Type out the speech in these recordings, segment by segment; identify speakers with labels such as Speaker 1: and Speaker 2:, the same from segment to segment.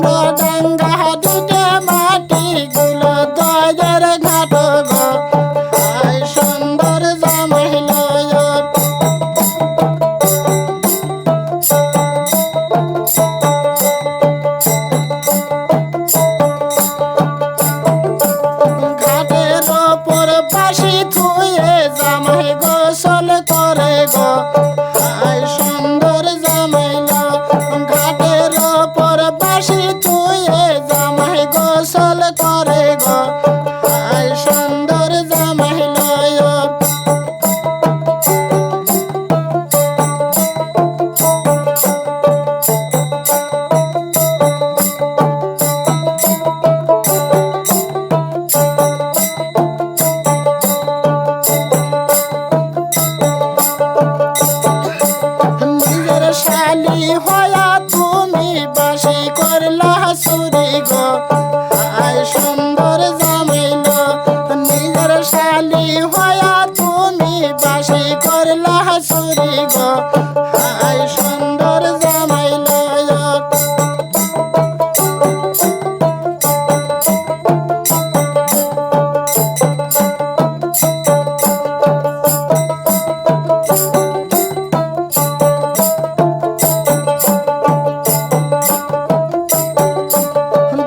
Speaker 1: ডাঙ্গা দিতে মাটি গুলো দয়ের ঘাট গো আয় সুন্দর জামাই লয় ঘাটের ওপর বাঁশি থুয়ে জামাই গোসল করে গো আয় সুন্দর জামাই লয় ঘাটের ওপর বাঁশি থুয়ে জামাই গোসল করে গো আয় সুন্দর জামাই লয় নিজের শালি হয়া তুমি বাসি করলা সুরি গো আয় সুন্দর জামাইল নিজের শালি হয়া তুমি বাসি করলা সুরি গো আয় সুন্দর জামাইল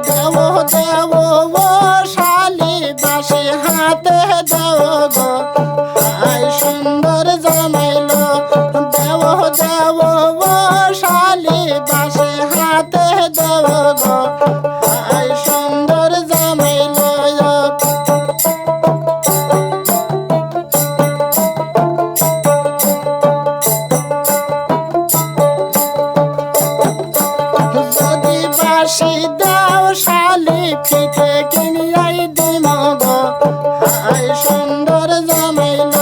Speaker 1: দেও ও শালি বাসি হাতে দেও গো আয় সুন্দর জামাইল দেও ও শালি বাসি হাতে দেও গো আয় সুন্দর জামাইল যদি বাসি দাও শালি ফিতে কিনিয়াই দিম গো আয় সুন্দর জামাইল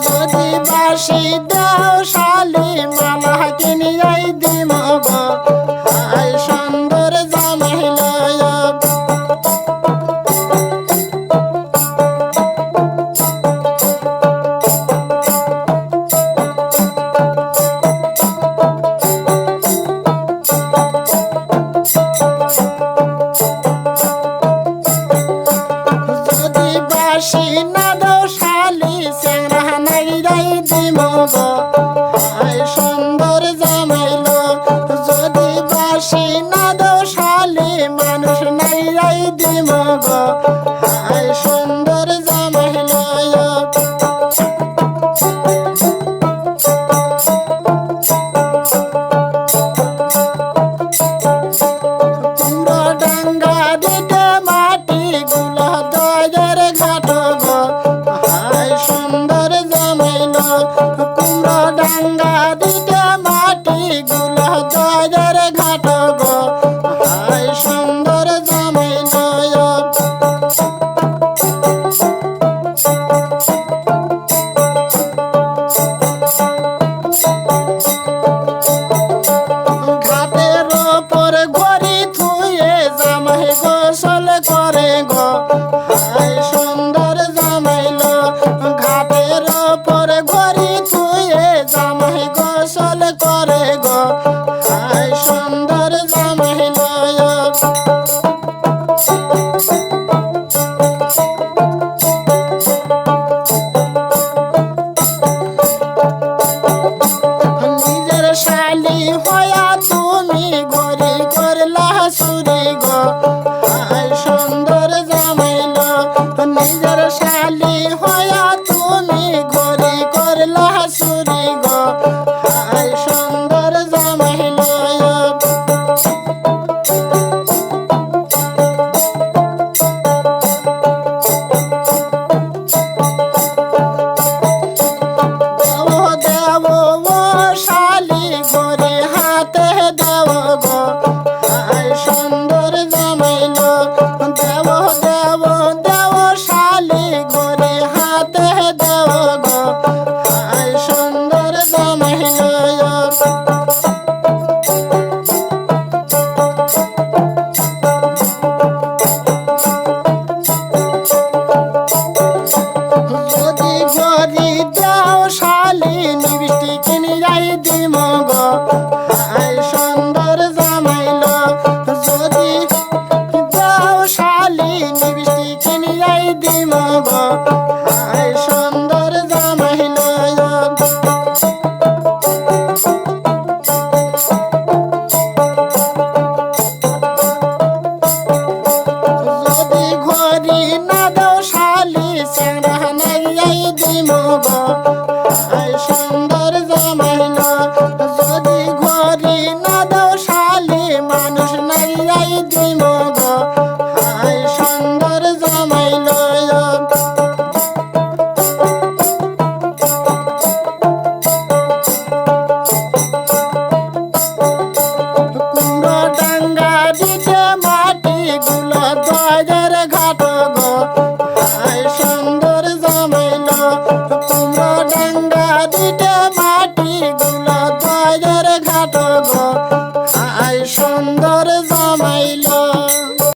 Speaker 1: যদি বাসি দাও শালি মালা কিনিয়াই দিম গো আয় সুন্দর জামাইল যদি বাসি না দাও শালি চেংরা নাই যাই দিম গো আয় সুন্দর জামাইল যদি বাসি না দাও শালি মানুষ নাই যাই দিম গো আয় সুন্দর জামাইল পুরো ডাঙ্গা দিতে মাটি গুলো দয়ের ঘাট গো আয় সুন্দর জামাইল পুরো ডাঙ্গা দিতে মাটি গুলো দয়ের ঘাট গো আয় সুন্দর জামাইল ঘাটের ওপর ঘড়ি থুয়ে জামাই গোসল করে গো আয় সুন্দর জামাইল ঘাটের ওপর ঘড়ি থুয়ে জামাই গোসল করে গো আয় সুন্দর জামাইল নিজের শালি হয়া তুমি ঘড়ি করলা সুরি গো আয় সুন্দর জামাইল নিজের শালি হয়া তুমি ঘড়ি করলা সুরি গো আয় সুন্দর জামাইল দেও ও শালি ঘড়ি হাতে দেও গো আয় সুন্দর দিমো